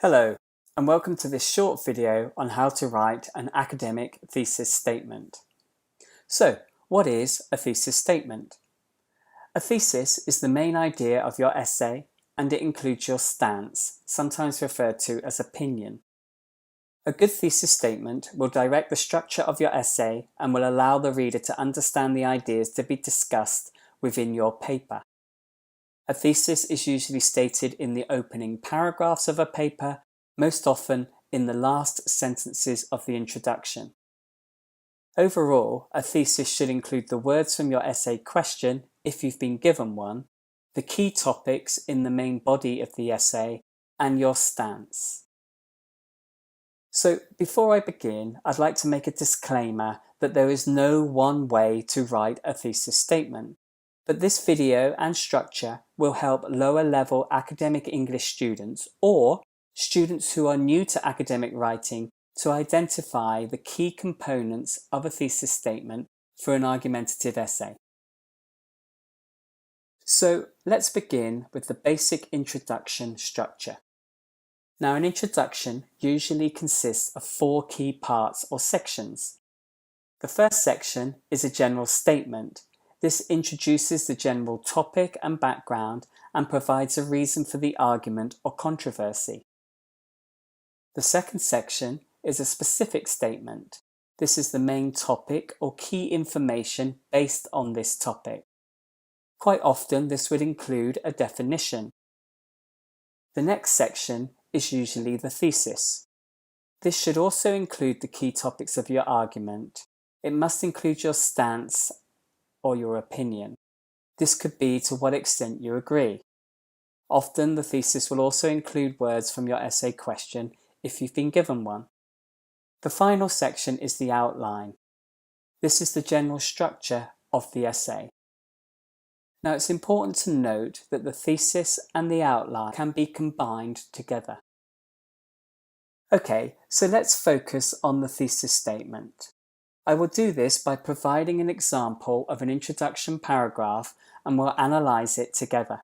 Hello, and welcome to this short video on how to write an academic thesis statement. So, what is a thesis statement? A thesis is the main idea of your essay, and it includes your stance, sometimes referred to as opinion. A good thesis statement will direct the structure of your essay and will allow the reader to understand the ideas to be discussed within your paper. A thesis is usually stated in the opening paragraphs of a paper, most often in the last sentences of the introduction. Overall, a thesis should include the words from your essay question, if you've been given one, the key topics in the main body of the essay, and your stance. So before I begin, I'd like to make a disclaimer that there is no one way to write a thesis statement. But this video and structure will help lower level academic English students or students who are new to academic writing to identify the key components of a thesis statement for an argumentative essay. So let's begin with the basic introduction structure. Now, an introduction usually consists of 4 key parts or sections. The first section is a general statement. This introduces the general topic and background and provides a reason for the argument or controversy. The second section is a specific statement. This is the main topic or key information based on this topic. Quite often this would include a definition. The next section is usually the thesis. This should also include the key topics of your argument. It must include your stance or your opinion. This could be to what extent you agree. Often the thesis will also include words from your essay question if you've been given one. The final section is the outline. This is the general structure of the essay. Now, it's important to note that the thesis and the outline can be combined together. Okay, so let's focus on the thesis statement. I will do this by providing an example of an introduction paragraph and we'll analyse it together.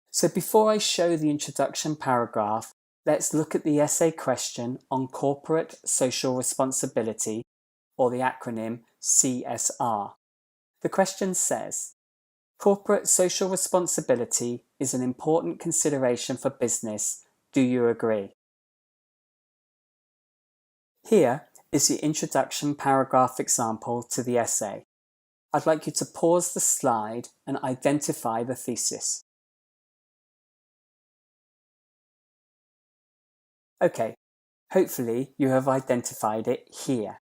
So before I show the introduction paragraph, let's look at the essay question on corporate social responsibility, or the acronym CSR. The question says, corporate social responsibility is an important consideration for business. Do you agree? Here is the introduction paragraph example to the essay. I'd like you to pause the slide and identify the thesis. Okay, hopefully you have identified it here.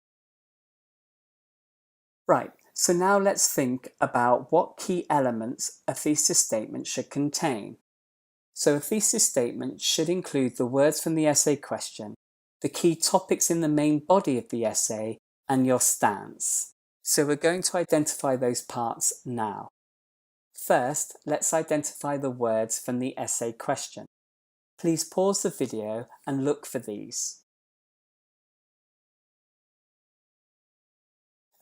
Right, so now let's think about what key elements a thesis statement should contain. So a thesis statement should include the words from the essay question, the key topics in the main body of the essay, and your stance. So we're going to identify those parts now. First, let's identify the words from the essay question. Please pause the video and look for these.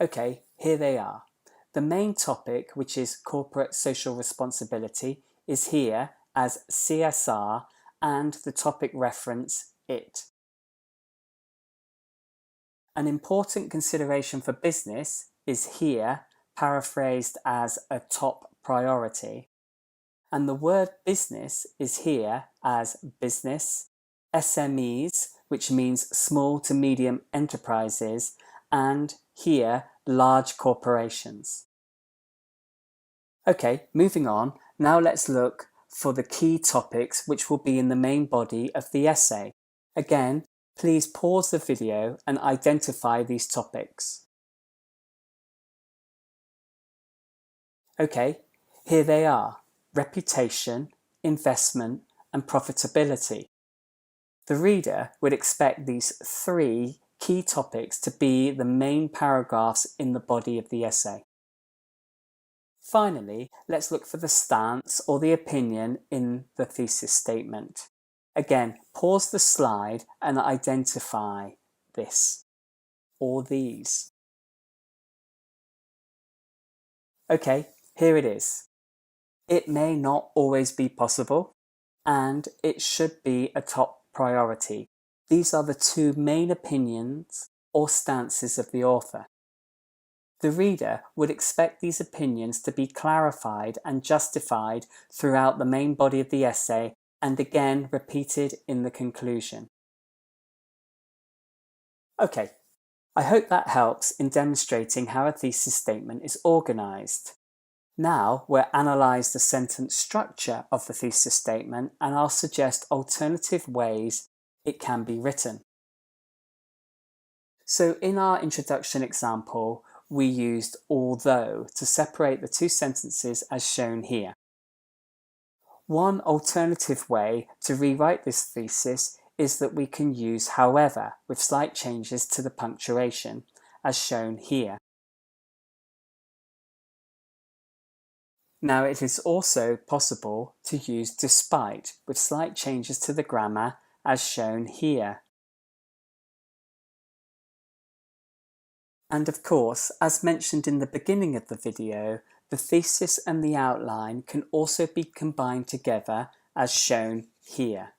Okay, here they are. The main topic, which is corporate social responsibility, is here as CSR and the topic reference IT. An important consideration for business is here paraphrased as a top priority. And the word business is here as business, SMEs, which means small to medium enterprises, and here large corporations. Okay, moving on. Now let's look for the key topics which will be in the main body of the essay. Again, please pause the video and identify these topics. Okay, here they are: reputation, investment, and profitability. The reader would expect these 3 key topics to be the main paragraphs in the body of the essay. Finally, let's look for the stance or the opinion in the thesis statement. Again, pause the slide and identify this or these. Okay, here it is. It may not always be possible, and it should be a top priority. These are the two main opinions or stances of the author. The reader would expect these opinions to be clarified and justified throughout the main body of the essay and again repeated in the conclusion. Okay, I hope that helps in demonstrating how a thesis statement is organised. Now we'll analyse the sentence structure of the thesis statement and I'll suggest alternative ways it can be written. So in our introduction example, we used although to separate the two sentences as shown here. One alternative way to rewrite this thesis is that we can use however with slight changes to the punctuation, as shown here. Now it is also possible to use despite with slight changes to the grammar, as shown here. And of course, as mentioned in the beginning of the video, the thesis and the outline can also be combined together as shown here.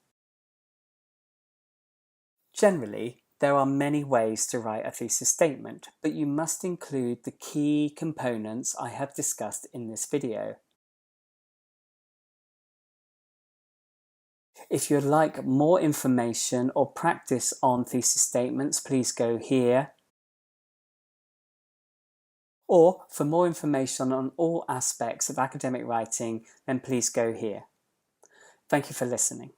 Generally, there are many ways to write a thesis statement, but you must include the key components I have discussed in this video. If you'd like more information or practice on thesis statements, please go here. Or for more information on all aspects of academic writing, then please go here. Thank you for listening.